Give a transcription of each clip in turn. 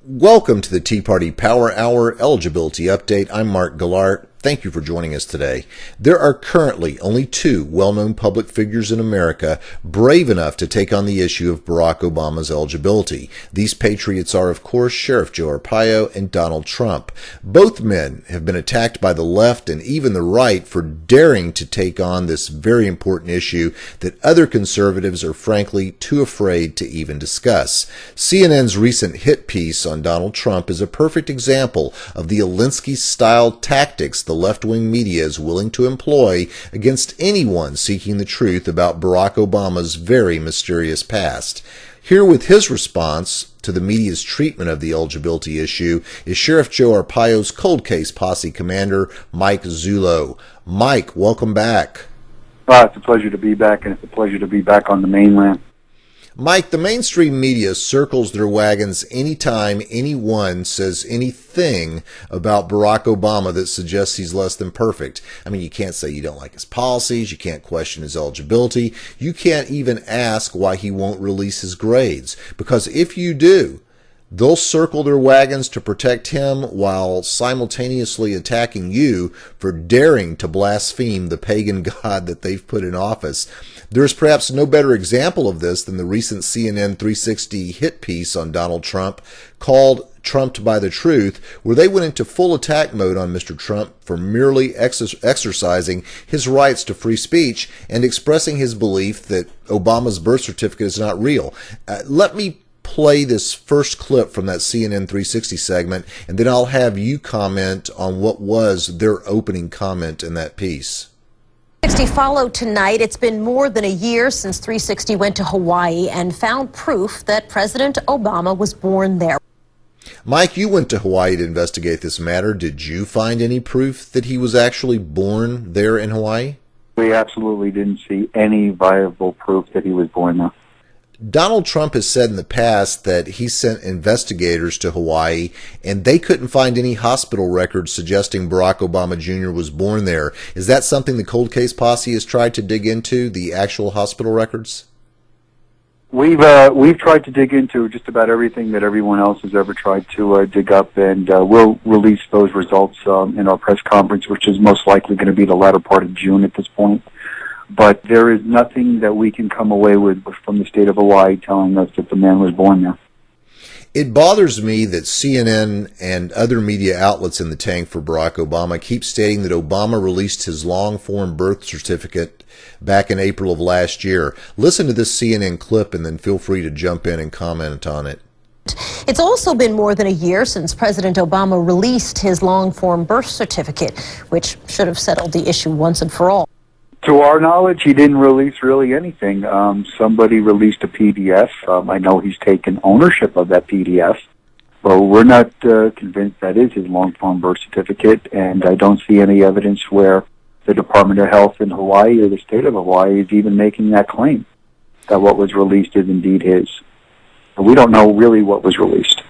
Welcome to the Tea Party Power Hour Eligibility Update. I'm Mark Gillart. Thank you for joining us today. There are currently only two well-known public figures in America brave enough to take on the issue of Barack Obama's eligibility. These patriots are, of course, Sheriff Joe Arpaio and Donald Trump. Both men have been attacked by the left and even the right for daring to take on this very important issue that other conservatives are frankly too afraid to even discuss. CNN's recent hit piece on Donald Trump is a perfect example of the Alinsky-style tactics the left-wing media is willing to employ against anyone seeking the truth about Barack Obama's very mysterious past. Here with his response to the media's treatment of the eligibility issue is Sheriff Joe Arpaio's cold case posse commander, Mike Zullo. Mike, welcome back. It's a pleasure to be back, and it's a pleasure to be back on the mainland. Mike, the mainstream media circles their wagons anytime anyone says anything about Barack Obama that suggests he's less than perfect. I mean, you can't say you don't like his policies, you can't question his eligibility, you can't even ask why he won't release his grades, because if you do, they'll circle their wagons to protect him while simultaneously attacking you for daring to blaspheme the pagan god that they've put in office. There's perhaps no better example of this than the recent CNN 360 hit piece on Donald Trump called Trumped by the Truth, where they went into full attack mode on Mr. Trump for merely exercising his rights to free speech and expressing his belief that Obama's birth certificate is not real. Let me play this first clip from that CNN 360 segment, and then I'll have you comment on what was their opening comment in that piece. 360 followed tonight. It's been more than a year since 360 went to Hawaii and found proof that President Obama was born there. Mike, you went to Hawaii to investigate this matter. Did you find any proof that he was actually born there in Hawaii? We absolutely didn't see any viable proof that he was born there. Donald Trump has said in the past that he sent investigators to Hawaii and they couldn't find any hospital records suggesting Barack Obama Jr. was born there. Is that something the cold case posse has tried to dig into, the actual hospital records? We've tried to dig into just about everything that everyone else has ever tried to dig up, and we'll release those results in our press conference, which is most likely going to be the latter part of June at this point. But there is nothing that we can come away with from the state of Hawaii telling us that the man was born there. It bothers me that CNN and other media outlets in the tank for Barack Obama keep stating that Obama released his long-form birth certificate back in April of last year. Listen to this CNN clip and then feel free to jump in and comment on it. It's also been more than a year since President Obama released his long-form birth certificate, which should have settled the issue once and for all. To our knowledge, he didn't release really anything. Somebody released a PDF. I know he's taken ownership of that PDF, but we're not convinced that is his long-form birth certificate, and I don't see any evidence where the Department of Health in Hawaii or the state of Hawaii is even making that claim, that what was released is indeed his. But we don't know really what was released.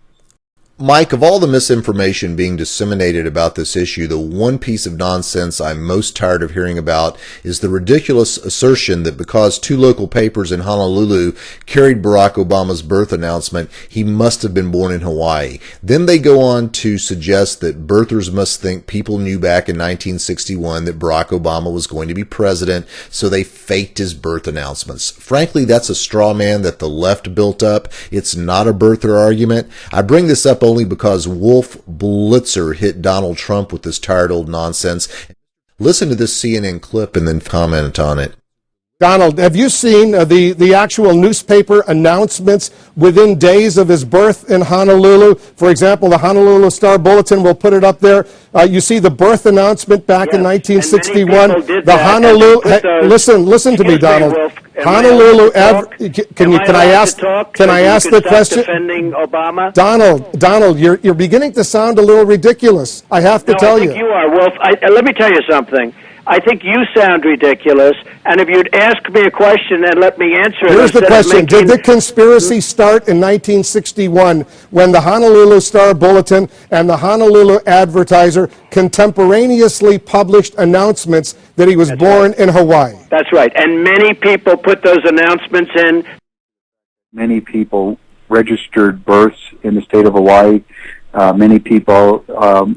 Mike, of all the misinformation being disseminated about this issue, the one piece of nonsense I'm most tired of hearing about is the ridiculous assertion that because two local papers in Honolulu carried Barack Obama's birth announcement, he must have been born in Hawaii. Then they go on to suggest that birthers must think people knew back in 1961 that Barack Obama was going to be president, so they faked his birth announcements. Frankly, that's a straw man that the left built up. It's not a birther argument. I bring this up only because Wolf Blitzer hit Donald Trump with this tired old nonsense. Listen to this CNN clip and then comment on it. Donald, have you seen the actual newspaper announcements within days of his birth in Honolulu? For example, the Honolulu Star-Bulletin will put it up there. You see the birth announcement back in 1961. The Honolulu. Listen to me, Donald. Honolulu. Can I ask the question? Defending Obama. Donald, you're beginning to sound a little ridiculous. I have to tell you. I think you are, Wolf. Let me tell you something. I think you sound ridiculous, and if you'd ask me a question and let me answer it. Here's the question. Did the conspiracy start in 1961 when the Honolulu Star-Bulletin and the Honolulu Advertiser contemporaneously published announcements that he was born in Hawaii? That's right, and many people put those announcements in. Many people registered births in the state of Hawaii. Many people,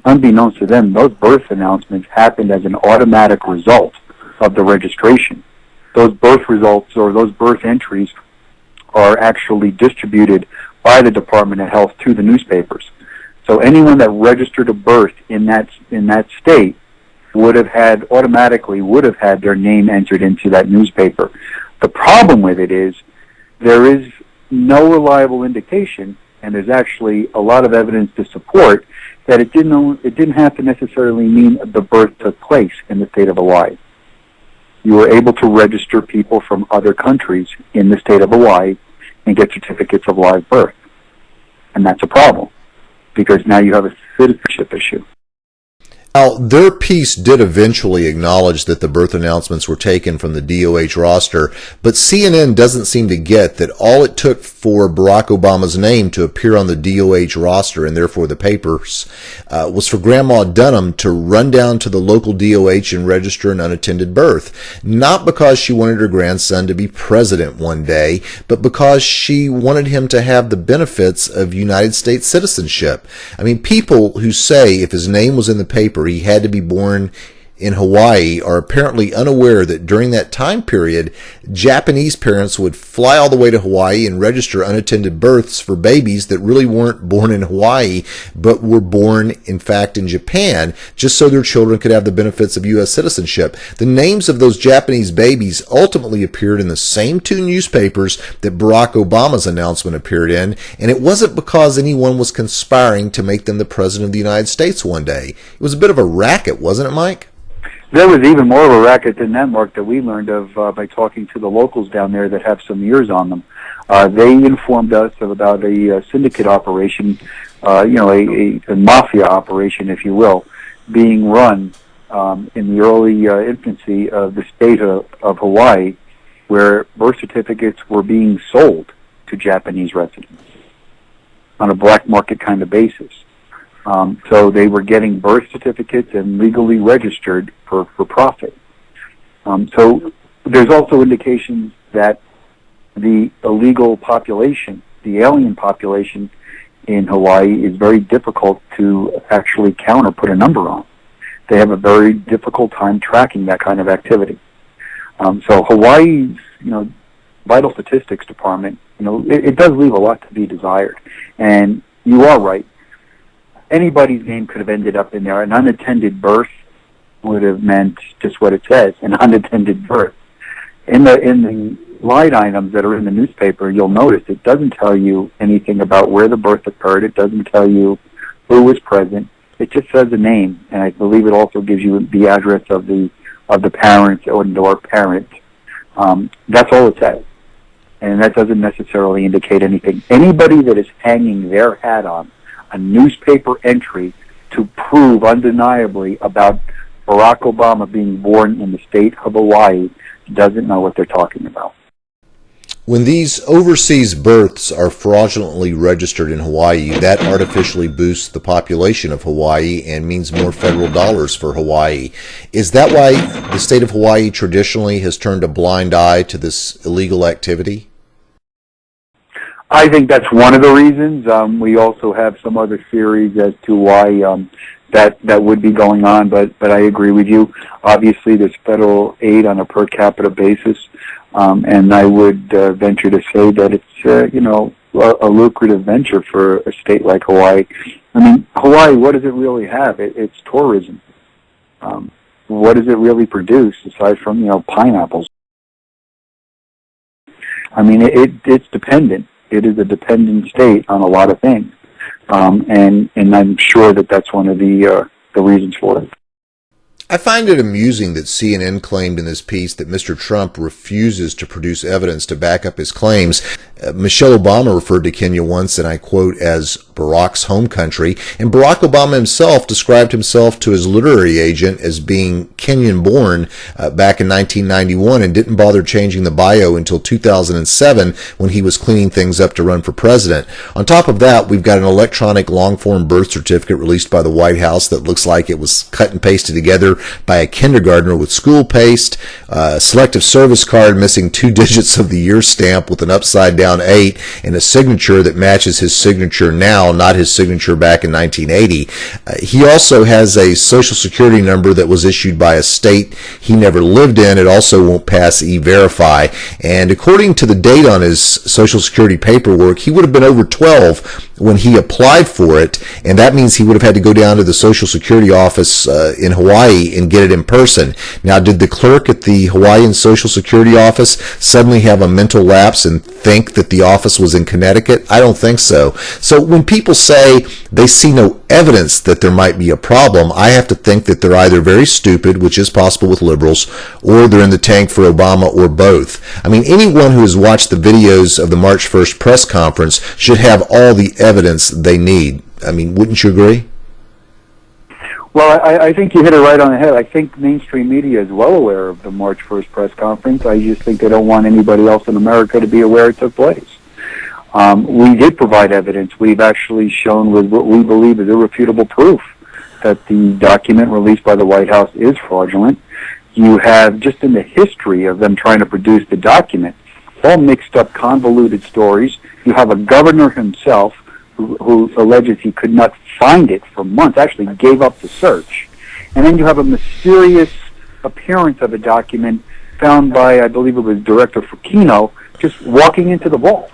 unbeknownst to them, those birth announcements happened as an automatic result of the registration. Those birth results or those birth entries are actually distributed by the Department of Health to the newspapers. So anyone that registered a birth in that state would have had their name entered into that newspaper. The problem with it is there is no reliable indication, and there's actually a lot of evidence to support that it didn't have to necessarily mean the birth took place in the state of Hawaii. You were able to register people from other countries in the state of Hawaii and get certificates of live birth. And that's a problem, because now you have a citizenship issue. Now, their piece did eventually acknowledge that the birth announcements were taken from the DOH roster, but CNN doesn't seem to get that all it took for Barack Obama's name to appear on the DOH roster, and therefore the papers, was for Grandma Dunham to run down to the local DOH and register an unattended birth. Not because she wanted her grandson to be president one day, but because she wanted him to have the benefits of United States citizenship. I mean, people who say if his name was in the paper, he had to be born in Hawaii are apparently unaware that during that time period, Japanese parents would fly all the way to Hawaii and register unattended births for babies that really weren't born in Hawaii, but were born, in fact, in Japan, just so their children could have the benefits of U.S. citizenship. The names of those Japanese babies ultimately appeared in the same two newspapers that Barack Obama's announcement appeared in, and it wasn't because anyone was conspiring to make them the president of the United States one day. It was a bit of a racket, wasn't it, Mike? There was even more of a racket than that, Mark, that we learned of by talking to the locals down there that have some ears on them. They informed us about a syndicate operation, a mafia operation, if you will, being run in the early infancy of the state of Hawaii, where birth certificates were being sold to Japanese residents on a black market kind of basis. So they were getting birth certificates and legally registered for profit. So there's also indications that the illegal population, the alien population in Hawaii, is very difficult to actually count or put a number on. They have a very difficult time tracking that kind of activity. So Hawaii's, vital statistics department, it does leave a lot to be desired. And you are right. Anybody's name could have ended up in there. An unattended birth would have meant just what it says, an unattended birth. In the line items that are in the newspaper, you'll notice it doesn't tell you anything about where the birth occurred. It doesn't tell you who was present. It just says a name, and I believe it also gives you the address of the parent or parent. That's all it says, and that doesn't necessarily indicate anything. Anybody that is hanging their hat on a newspaper entry to prove undeniably about Barack Obama being born in the state of Hawaii doesn't know what they're talking about. When these overseas births are fraudulently registered in Hawaii, that artificially boosts the population of Hawaii and means more federal dollars for Hawaii. Is that why the state of Hawaii traditionally has turned a blind eye to this illegal activity? I think that's one of the reasons. We also have some other theories as to why that would be going on, but I agree with you. Obviously, there's federal aid on a per capita basis, and I would venture to say that it's a lucrative venture for a state like Hawaii. I mean, Hawaii, what does it really have? It's tourism. What does it really produce aside from pineapples? I mean, it's dependent. It is a dependent state on a lot of things, and I'm sure that's one of the reasons for it. I find it amusing that CNN claimed in this piece that Mr. Trump refuses to produce evidence to back up his claims. Michelle Obama referred to Kenya once, and I quote, as Barack's home country, and Barack Obama himself described himself to his literary agent as being Kenyan-born back in 1991 and didn't bother changing the bio until 2007 when he was cleaning things up to run for president. On top of that, we've got an electronic long-form birth certificate released by the White House that looks like it was cut and pasted together by a kindergartner with school paste, a selective service card missing 2 digits of the year stamp with an upside-down around 8 and a signature that matches his signature now, not his signature back in 1980. He also has a social security number that was issued by a state he never lived in. It also won't pass E-Verify. And according to the date on his social security paperwork, he would have been over 12 when he applied for it, and that means he would have had to go down to the social security office in Hawaii and get it in person. Now, did the clerk at the Hawaiian social security office suddenly have a mental lapse and think that the office was in Connecticut? I don't think so. So when people say they see no evidence that there might be a problem, I have to think that they're either very stupid, which is possible with liberals, or they're in the tank for Obama, or both. I mean, anyone who has watched the videos of the March 1st press conference should have all the evidence they need. I mean, wouldn't you agree? Well, I think you hit it right on the head. I think mainstream media is well aware of the March 1st press conference. I just think they don't want anybody else in America to be aware it took place. We did provide evidence. We've actually shown with what we believe is irrefutable proof that the document released by the White House is fraudulent. You have, just in the history of them trying to produce the document, all mixed up, convoluted stories. You have a governor himself who alleges he could not find it for months, actually gave up the search. And then you have a mysterious appearance of a document found by, I believe it was Director Fukino, just walking into the vault.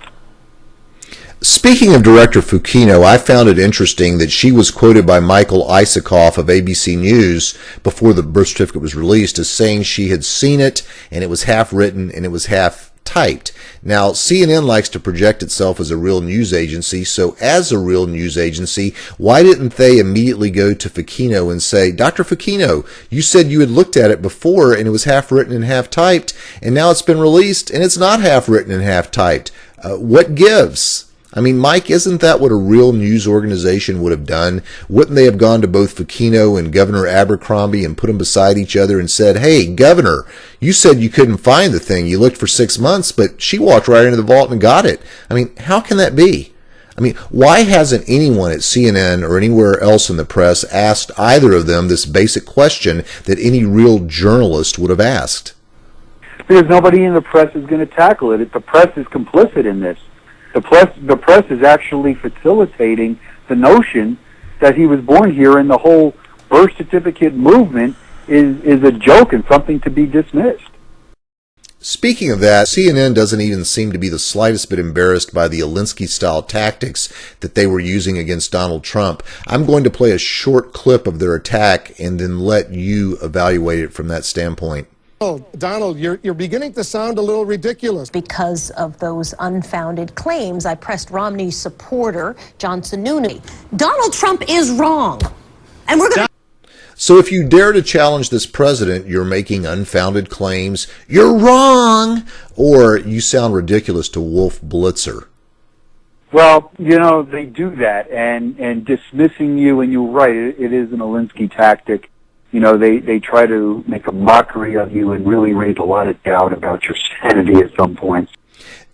Speaking of Director Fukino, I found it interesting that she was quoted by Michael Isakoff of ABC News before the birth certificate was released as saying she had seen it and it was half written and it was half typed. Now, CNN likes to project itself as a real news agency, so as a real news agency, why didn't they immediately go to Fukino and say, Dr. Fukino, you said you had looked at it before and it was half written and half typed, and now it's been released and it's not half written and half typed. What gives? I mean, Mike, isn't that what a real news organization would have done? Wouldn't they have gone to both Fukino and Governor Abercrombie and put them beside each other and said, hey, Governor, you said you couldn't find the thing. You looked for 6 months, but she walked right into the vault and got it. I mean, how can that be? I mean, why hasn't anyone at CNN or anywhere else in the press asked either of them this basic question that any real journalist would have asked? Because nobody in the press is going to tackle it. The press is complicit in this. The press is actually facilitating the notion that he was born here, and the whole birth certificate movement is a joke and something to be dismissed. Speaking of that, CNN doesn't even seem to be the slightest bit embarrassed by the Alinsky-style tactics that they were using against Donald Trump. I'm going to play a short clip of their attack and then let you evaluate it from that standpoint. Donald, you're beginning to sound a little ridiculous. Because of those unfounded claims, I pressed Romney's supporter, John Sununu. Donald Trump is wrong. And we're going to... So if you dare to challenge this president, you're making unfounded claims, you're wrong, or you sound ridiculous to Wolf Blitzer. Well, you know, they do that, and dismissing you, and you're right, it is an Alinsky tactic. You know, they try to make a mockery of you and really raise a lot of doubt about your sanity at some points.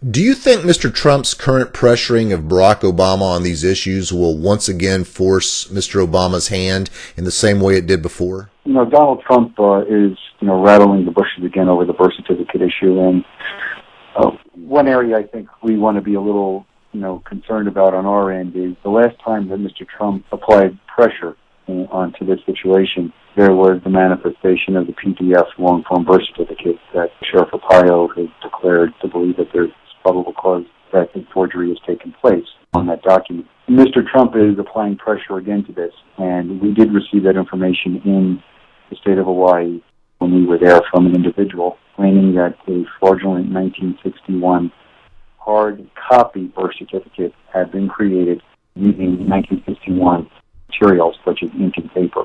Do you think Mr. Trump's current pressuring of Barack Obama on these issues will once again force Mr. Obama's hand in the same way it did before? You know, Donald Trump is, rattling the bushes again over the birth certificate issue. And one area I think we want to be a little, concerned about on our end is the last time that Mr. Trump applied pressure onto this situation, there was the manifestation of the PDF long-form birth certificate that Sheriff Arpaio has declared to believe that there's probable cause that the forgery has taken place on that document. Mr. Trump is applying pressure again to this, and we did receive that information in the state of Hawaii when we were there from an individual claiming that a fraudulent 1961 hard copy birth certificate had been created using 1961 materials such as ink and paper,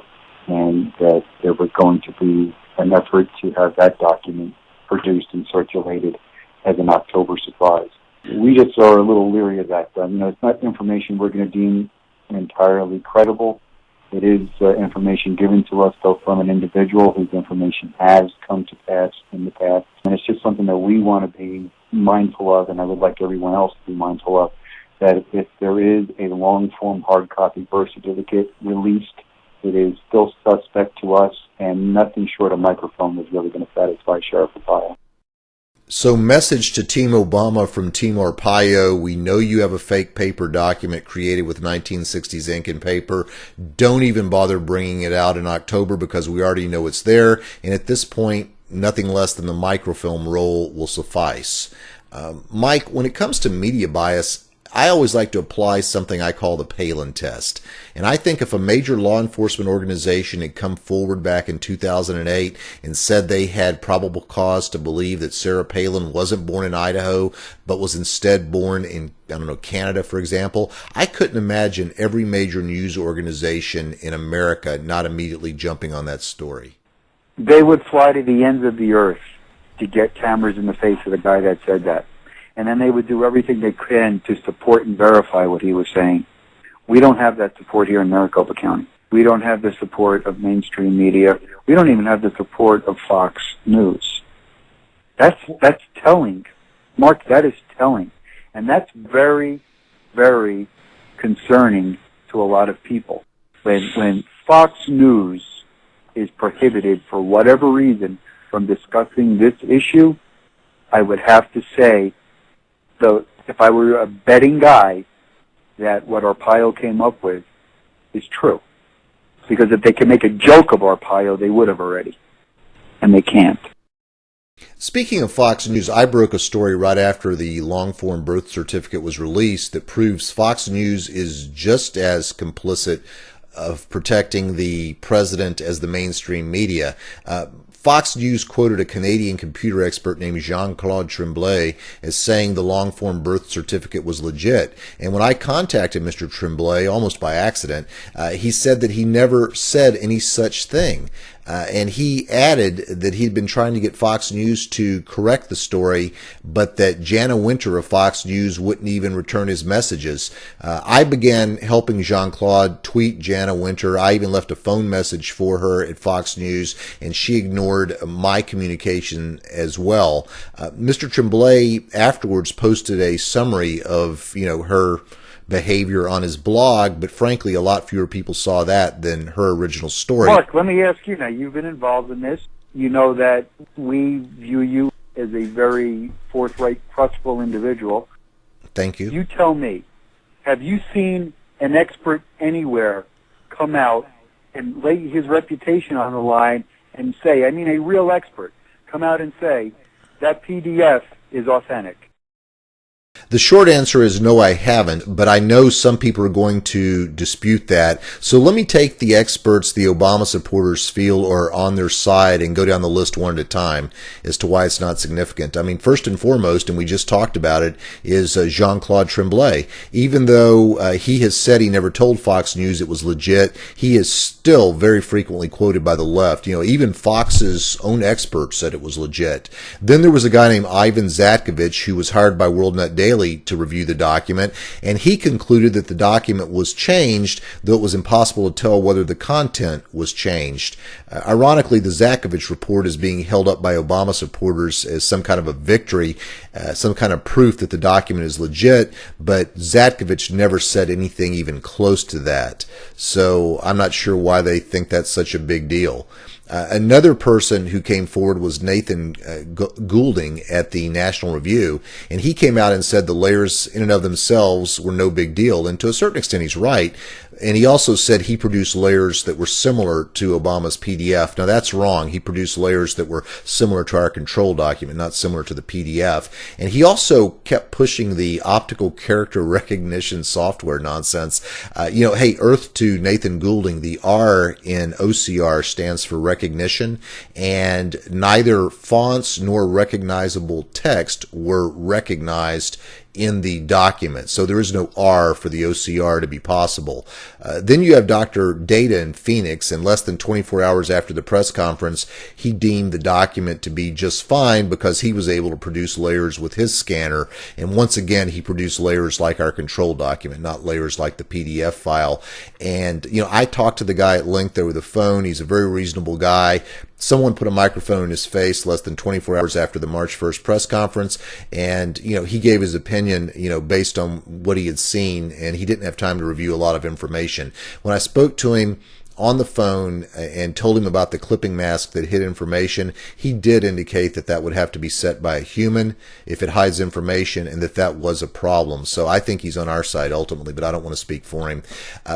and that there was going to be an effort to have that document produced and circulated as an October surprise. We just are a little leery of that. It's not information we're going to deem entirely credible. It is information given to us, though, from an individual whose information has come to pass in the past. And it's just something that we want to be mindful of, and I would like everyone else to be mindful of, that if there is a long-form hard copy birth certificate released, it is still suspect to us, and nothing short of microfilm is really going to satisfy Sheriff Arpaio. So, message to Team Obama from Team Arpaio. We know you have a fake paper document created with 1960s ink and paper. Don't even bother bringing it out in October because we already know it's there. And at this point, nothing less than the microfilm roll will suffice. Mike, when it comes to media bias, I always like to apply something I call the Palin test. And I think if a major law enforcement organization had come forward back in 2008 and said they had probable cause to believe that Sarah Palin wasn't born in Idaho, but was instead born in, Canada, for example, I couldn't imagine every major news organization in America not immediately jumping on that story. They would fly to the ends of the earth to get cameras in the face of the guy that said that. And then they would do everything they can to support and verify what he was saying. We don't have that support here in Maricopa County. We don't have the support of mainstream media. We don't even have the support of Fox News. That's telling. Mark, that is telling. And that's very, very concerning to a lot of people. When Fox News is prohibited for whatever reason from discussing this issue, I would have to say, so if I were a betting guy, that what Arpaio came up with is true. Because if they can make a joke of Arpaio, they would have already. And they can't. Speaking of Fox News, I broke a story right after the long-form birth certificate was released that proves Fox News is just as complicit of protecting the president as the mainstream media. Fox News quoted a Canadian computer expert named Jean-Claude Tremblay as saying the long-form birth certificate was legit. And when I contacted Mr. Tremblay, almost by accident, he said that he never said any such thing. And he added that he'd been trying to get Fox News to correct the story, but that Jana Winter of Fox News wouldn't even return his messages. I began helping Jean-Claude tweet Jana Winter. I even left a phone message for her at Fox News, and she ignored my communication as well. Mr. Tremblay afterwards posted a summary of, her behavior on his blog, but frankly, a lot fewer people saw that than her original story. Mark, let me ask you now, you've been involved in this. You know that we view you as a very forthright, trustful individual. Thank you. You tell me, have you seen an expert anywhere come out and lay his reputation on the line and say, a real expert, come out and say, that PDF is authentic? The short answer is no, I haven't, but I know some people are going to dispute that. So let me take the experts the Obama supporters feel are on their side and go down the list one at a time as to why it's not significant. First and foremost, and we just talked about it, is Jean-Claude Tremblay. Even though he has said he never told Fox News it was legit, he is still very frequently quoted by the left. Even Fox's own experts said it was legit. Then there was a guy named Ivan Zatkovich who was hired by WorldNet Daily to review the document, and he concluded that the document was changed, though it was impossible to tell whether the content was changed. Ironically, the Zatkovich report is being held up by Obama supporters as some kind of a victory, some kind of proof that the document is legit, but Zatkovich never said anything even close to that. So I'm not sure why they think that's such a big deal. Another person who came forward was Nathan Goulding at the National Review, and he came out and said the layers in and of themselves were no big deal, and to a certain extent he's right. And he also said he produced layers that were similar to Obama's PDF. Now that's wrong. He produced layers that were similar to our control document, not similar to the PDF. And he also kept pushing the optical character recognition software nonsense. Hey, Earth to Nathan Goulding, the R in OCR stands for recognition, and neither fonts nor recognizable text were recognized in the document. So there is no R for the OCR to be possible. Then you have Dr. Data in Phoenix, and less than 24 hours after the press conference, he deemed the document to be just fine because he was able to produce layers with his scanner. And once again, he produced layers like our control document, not layers like the PDF file. And, I talked to the guy at length over the phone. He's a very reasonable guy. Someone put a microphone in his face less than 24 hours after the March 1st press conference, and he gave his opinion, based on what he had seen, and he didn't have time to review a lot of information. When I spoke to him, on the phone and told him about the clipping mask that hid information, he did indicate that that would have to be set by a human if it hides information, and that was a problem. So I think he's on our side ultimately, but I don't want to speak for him.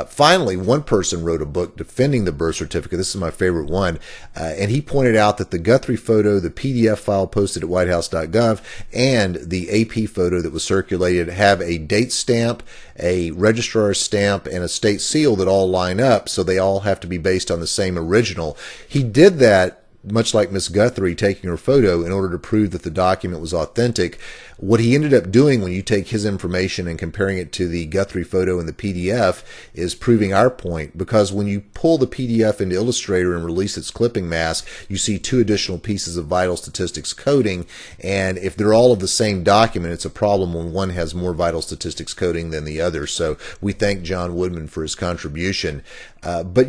Finally, one person wrote a book defending the birth certificate. This is my favorite one. And he pointed out that the Guthrie photo, the PDF file posted at House.gov, and the AP photo that was circulated have a date stamp, a registrar's stamp, and a state seal that all line up, so they all have to be based on the same original. He did that, much like Miss Guthrie taking her photo, in order to prove that the document was authentic. What he ended up doing when you take his information and comparing it to the Guthrie photo in the PDF is proving our point, because when you pull the PDF into Illustrator and release its clipping mask, you see 2 additional pieces of vital statistics coding, and if they're all of the same document, it's a problem when one has more vital statistics coding than the other. So we thank John Woodman for his contribution. But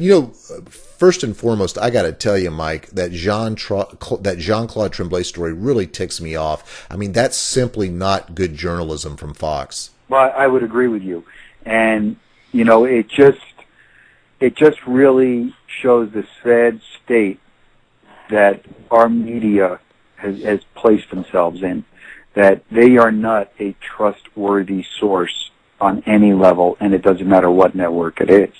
first and foremost, I got to tell you, Mike, that Jean-Claude Tremblay story really ticks me off. I mean, that's simply not good journalism from Fox. Well, I would agree with you, and it just really shows the sad state that our media has placed themselves in. That they are not a trustworthy source on any level, and it doesn't matter what network it is.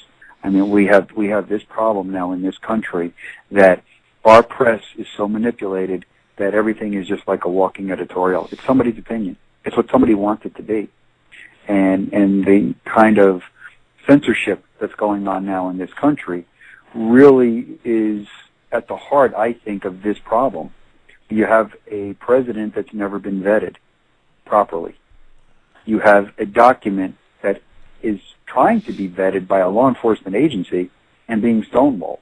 I mean, we have this problem now in this country that our press is so manipulated that everything is just like a walking editorial. It's somebody's opinion. It's what somebody wants it to be. And the kind of censorship that's going on now in this country really is at the heart, I think, of this problem. You have a president that's never been vetted properly. You have a document that is trying to be vetted by a law enforcement agency and being stonewalled.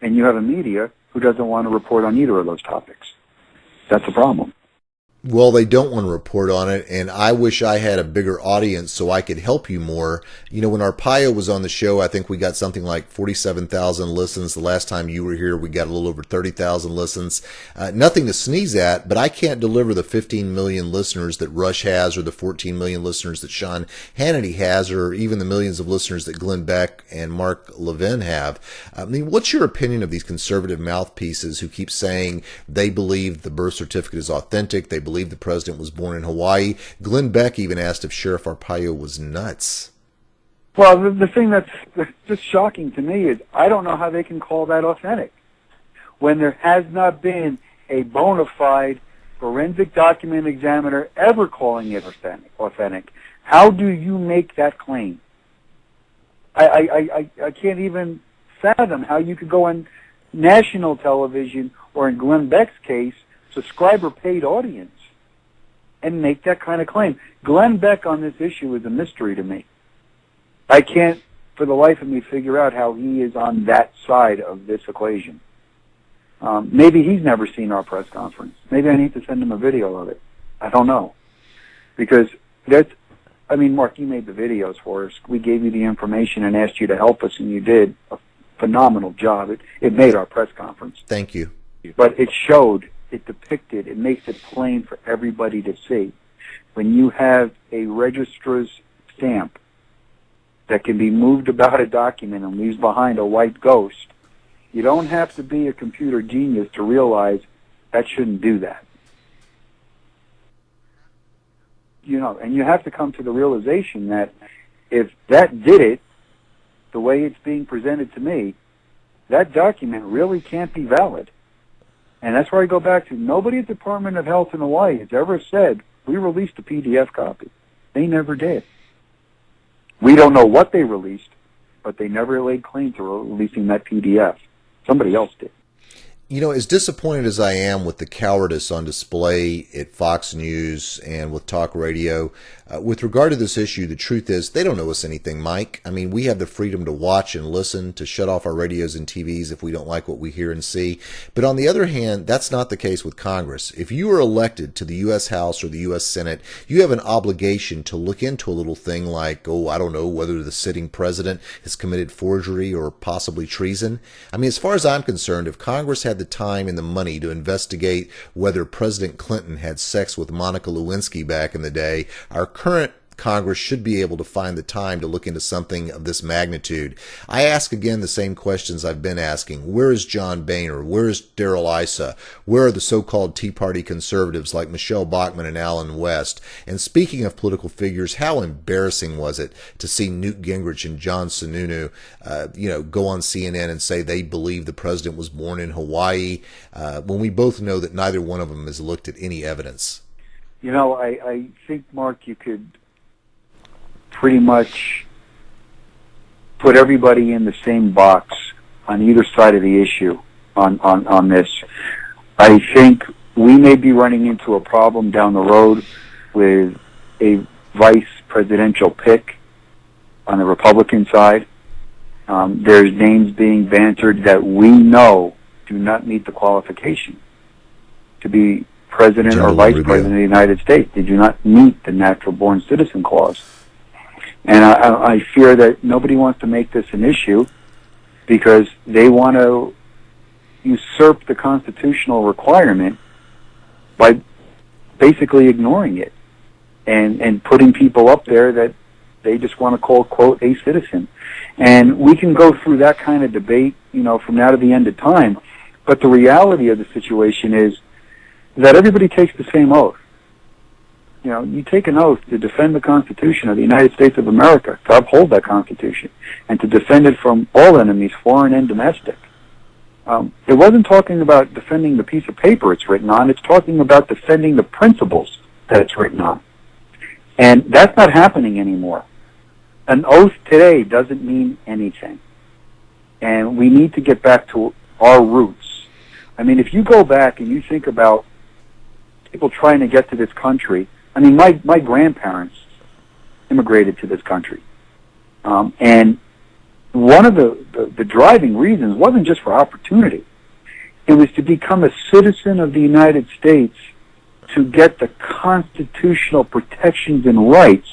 And you have a media who doesn't want to report on either of those topics. That's a problem. Well, they don't want to report on it, and I wish I had a bigger audience so I could help you more. When Arpaio was on the show, I think we got something like 47,000 listens. The last time you were here, we got a little over 30,000 listens. Nothing to sneeze at, but I can't deliver the 15 million listeners that Rush has, or the 14 million listeners that Sean Hannity has, or even the millions of listeners that Glenn Beck and Mark Levin have. I mean, what's your opinion of these conservative mouthpieces who keep saying they believe the birth certificate is authentic, they believe the president was born in Hawaii? Glenn Beck even asked if Sheriff Arpaio was nuts. Well, the thing that's just shocking to me is I don't know how they can call that authentic when there has not been a bona fide forensic document examiner ever calling it authentic. How do you make that claim? I can't even fathom how you could go on national television, or in Glenn Beck's case, subscriber-paid audience, and make that kind of claim. Glenn Beck on this issue is a mystery to me. I can't, for the life of me, figure out how he is on that side of this equation. Maybe he's never seen our press conference. Maybe I need to send him a video of it. I don't know. Because Mark, you made the videos for us. We gave you the information and asked you to help us, and you did a phenomenal job. It made our press conference. Thank you. But it showed, it depicted, it makes it plain for everybody to see. When you have a registrar's stamp that can be moved about a document and leaves behind a white ghost, you don't have to be a computer genius to realize that shouldn't do that. And you have to come to the realization that if that did it, the way it's being presented to me, that document really can't be valid. And that's where I go back to, nobody at the Department of Health in Hawaii has ever said, we released a PDF copy. They never did. We don't know what they released, but they never laid claim to releasing that PDF. Somebody else did. As disappointed as I am with the cowardice on display at Fox News and with talk radio, with regard to this issue, the truth is they don't owe us anything, Mike. I mean, we have the freedom to watch and listen, to shut off our radios and TVs if we don't like what we hear and see. But on the other hand, that's not the case with Congress. If you are elected to the U.S. House or the U.S. Senate, you have an obligation to look into a little thing like, I don't know, whether the sitting president has committed forgery or possibly treason. I mean, as far as I'm concerned, if Congress had the time and the money to investigate whether President Clinton had sex with Monica Lewinsky back in the day, our current Congress should be able to find the time to look into something of this magnitude. I ask again the same questions I've been asking. Where is John Boehner? Where is Darrell Issa? Where are the so-called Tea Party conservatives like Michelle Bachmann and Alan West? And speaking of political figures, how embarrassing was it to see Newt Gingrich and John Sununu, go on CNN and say they believe the president was born in Hawaii, when we both know that neither one of them has looked at any evidence? I think, Mark, you could pretty much put everybody in the same box on either side of the issue on this. I think we may be running into a problem down the road with a vice presidential pick on the Republican side. There's names being bantered that we know do not meet the qualification to be president or vice president of the United States. They do not meet the natural-born citizen clause. And I fear that nobody wants to make this an issue because they want to usurp the constitutional requirement by basically ignoring it and putting people up there that they just want to call, quote, a citizen. And we can go through that kind of debate, from now to the end of time. But the reality of the situation is that everybody takes the same oath. You take an oath to defend the Constitution of the United States of America, to uphold that Constitution, and to defend it from all enemies, foreign and domestic. It wasn't talking about defending the piece of paper it's written on. It's talking about defending the principles that it's written on. And that's not happening anymore. An oath today doesn't mean anything. And we need to get back to our roots. I mean, if you go back and you think about people trying to get to this country, my grandparents immigrated to this country. And one of the driving reasons wasn't just for opportunity. It was to become a citizen of the United States to get the constitutional protections and rights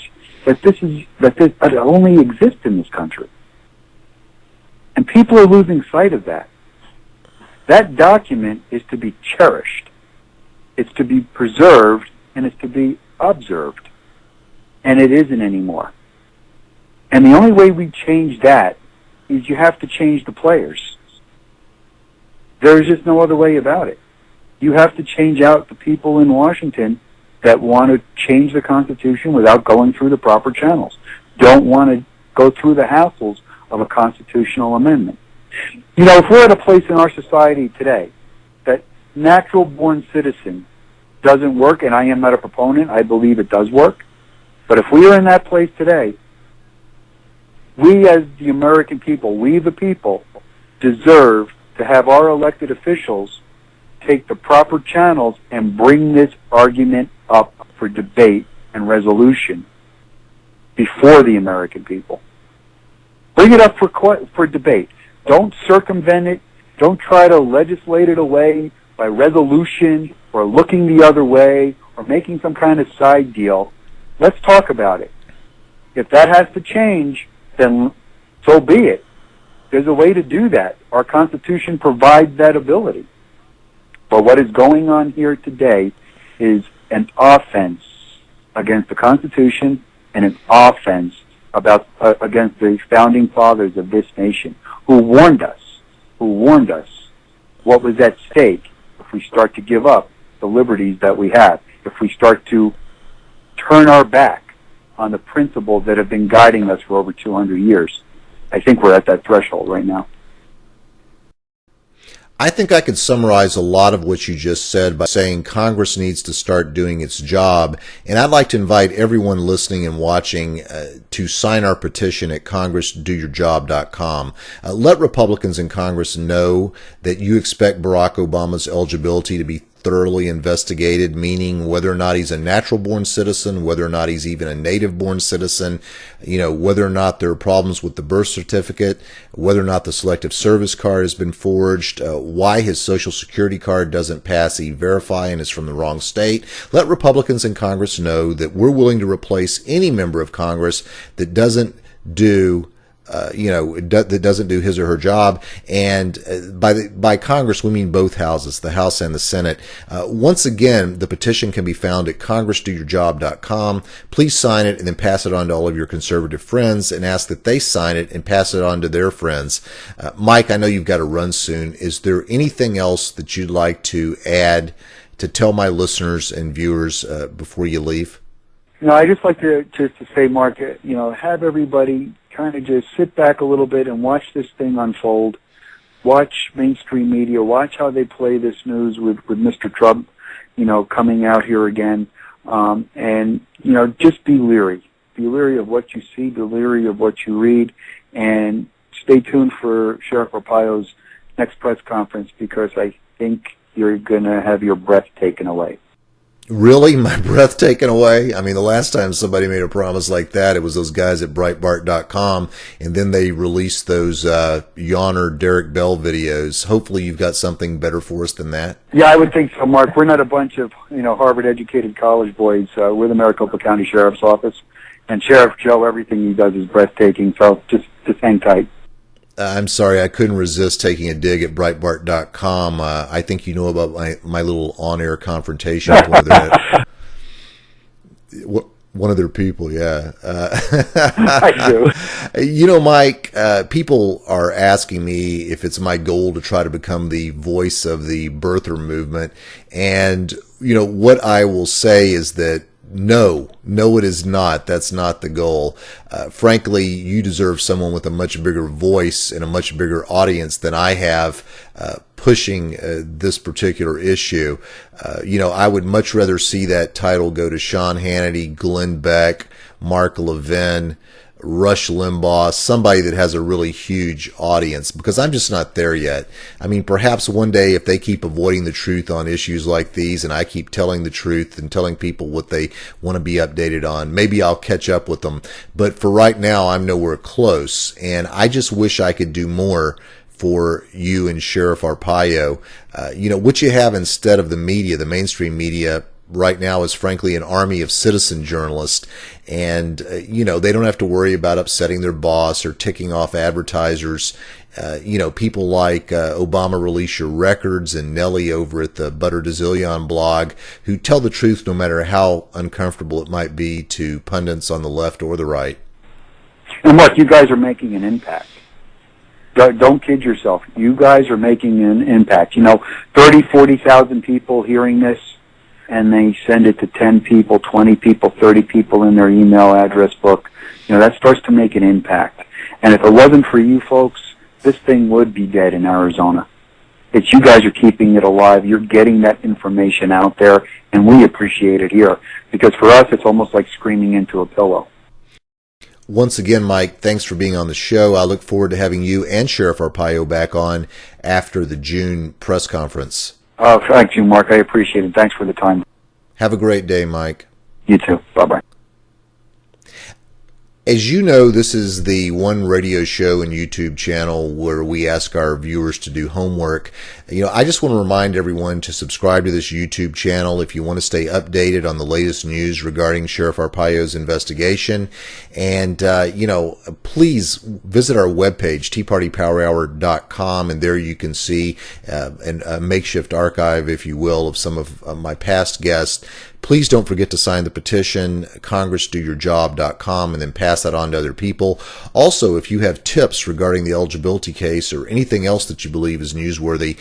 that only exist in this country. And people are losing sight of that. That document is to be cherished. It's to be preserved, and it's to be observed. And it isn't anymore. And the only way we change that is you have to change the players. There's just no other way about it. You have to change out the people in Washington that want to change the Constitution without going through the proper channels, don't want to go through the hassles of a constitutional amendment. If we're at a place in our society today that natural-born citizen doesn't work, and I am not a proponent, I believe it does work, but if we are in that place today, we as the American people, we the people, deserve to have our elected officials take the proper channels and bring this argument up for debate and resolution before the American people. Bring it up for debate. Don't circumvent it. Don't try to legislate it away by resolution or looking the other way or making some kind of side deal. Let's talk about it. If that has to change, then so be it. There's a way to do that. Our Constitution provides that ability. But what is going on here today is an offense against the Constitution and an offense against the founding fathers of this nation who warned us what was at stake if we start to give up the liberties that we have, if we start to turn our back on the principles that have been guiding us for over 200 years. I think we're at that threshold right now. I think I could summarize a lot of what you just said by saying Congress needs to start doing its job. And I'd like to invite everyone listening and watching to sign our petition at congressdoyourjob.com. Let Republicans in Congress know that you expect Barack Obama's eligibility to be thoroughly investigated, meaning whether or not he's a natural-born citizen, whether or not he's even a native-born citizen, whether or not there are problems with the birth certificate, whether or not the selective service card has been forged, why his Social Security card doesn't pass E-Verify and is from the wrong state. Let Republicans in Congress know that we're willing to replace any member of Congress that doesn't do that doesn't do his or her job. And by Congress, we mean both houses, the House and the Senate. Once again, the petition can be found at congressdoyourjob.com. Please sign it and then pass it on to all of your conservative friends and ask that they sign it and pass it on to their friends. Mike, I know you've got to run soon. Is there anything else that you'd like to add to tell my listeners and viewers before you leave? No, I just like to say, Mark, have everybody kind of just sit back a little bit and watch this thing unfold. Watch mainstream media. Watch how they play this news with Mr. Trump, coming out here again. And just be leery. Be leery of what you see. Be leery of what you read. And stay tuned for Sheriff Arpaio's next press conference, because I think you're going to have your breath taken away. Really? My breath taken away? I mean, the last time somebody made a promise like that, it was those guys at Breitbart.com, and then they released those yawner Derek Bell videos. Hopefully you've got something better for us than that. Yeah, I would think so, Mark. We're not a bunch of, Harvard-educated college boys. We're the Maricopa County Sheriff's Office, and Sheriff Joe, everything he does is breathtaking, so just hang tight. I'm sorry, I couldn't resist taking a dig at Breitbart.com. I think you know about my little on-air confrontation with one of their people, yeah. I do. Mike, people are asking me if it's my goal to try to become the voice of the birther movement. And, what I will say is that no, it is not. That's not the goal. Frankly, you deserve someone with a much bigger voice and a much bigger audience than I have pushing this particular issue. I would much rather see that title go to Sean Hannity, Glenn Beck, Mark Levin, Rush Limbaugh, somebody that has a really huge audience, because I'm just not there yet. I mean, perhaps one day if they keep avoiding the truth on issues like these and I keep telling the truth and telling people what they want to be updated on, maybe I'll catch up with them. But for right now, I'm nowhere close, and I just wish I could do more for you and Sheriff Arpaio. What you have instead of the media, the mainstream media, right now is frankly an army of citizen journalists, and they don't have to worry about upsetting their boss or ticking off advertisers. People like Obama Release Your Records and Nelly over at the Butter Dezillion blog, who tell the truth no matter how uncomfortable it might be to pundits on the left or the right. And Mark, you guys are making an impact. Don't kid yourself. You guys are making an impact. 30, 40,000 people hearing this, and they send it to 10 people, 20 people, 30 people in their email address book. That starts to make an impact. And if it wasn't for you folks, this thing would be dead in Arizona. It's you guys are keeping it alive. You're getting that information out there, and we appreciate it here. Because for us, it's almost like screaming into a pillow. Once again, Mike, thanks for being on the show. I look forward to having you and Sheriff Arpaio back on after the June press conference. Oh, thank you, Mark. I appreciate it. Thanks for the time. Have a great day, Mike. You too. Bye-bye. As you know, this is the one radio show and YouTube channel where we ask our viewers to do homework. I just want to remind everyone to subscribe to this YouTube channel if you want to stay updated on the latest news regarding Sheriff Arpaio's investigation. And, please visit our webpage, teapartypowerhour.com, and there you can see a makeshift archive, if you will, of some of my past guests. Please don't forget to sign the petition, congressdoyourjob.com, and then pass that on to other people. Also, if you have tips regarding the eligibility case or anything else that you believe is newsworthy,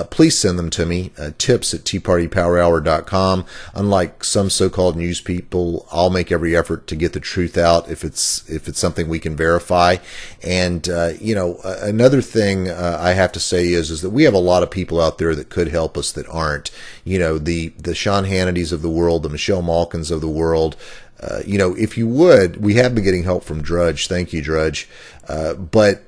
please send them to me, tips at teapartypowerhour.com. Unlike some so-called news people, I'll make every effort to get the truth out if it's something we can verify. And, another thing I have to say is that we have a lot of people out there that could help us that aren't. The Sean Hannitys of the world, the Michelle Malkins of the world. If you would, we have been getting help from Drudge. Thank you, Drudge. But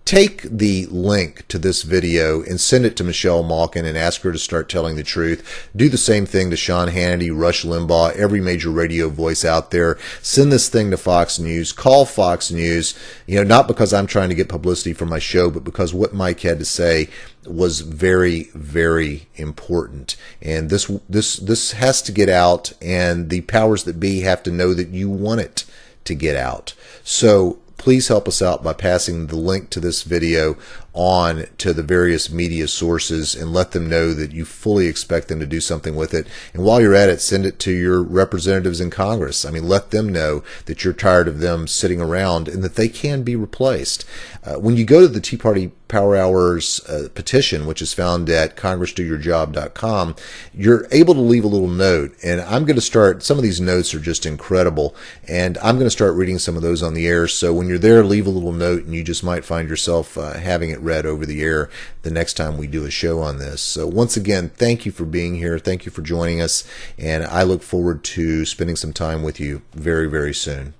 take the link to this video and send it to Michelle Malkin and ask her to start telling the truth. Do the same thing to Sean Hannity, Rush Limbaugh, every major radio voice out there. Send this thing to Fox News. Call Fox News, not because I'm trying to get publicity for my show, but because what Mike had to say was very, very important. And this has to get out, and the powers that be have to know that you want it to get out. So please help us out by passing the link to this video on to the various media sources and let them know that you fully expect them to do something with it. And while you're at it, send it to your representatives in Congress. I mean, let them know that you're tired of them sitting around and that they can be replaced. When you go to the Tea Party Power Hours petition, which is found at congressdoyourjob.com, you're able to leave a little note. And I'm going to start, some of these notes are just incredible, and I'm going to start reading some of those on the air. So when you're there, leave a little note, and you just might find yourself having it read over the air the next time we do a show on this. So once again, thank you for being here. Thank you for joining us. And I look forward to spending some time with you very, very soon.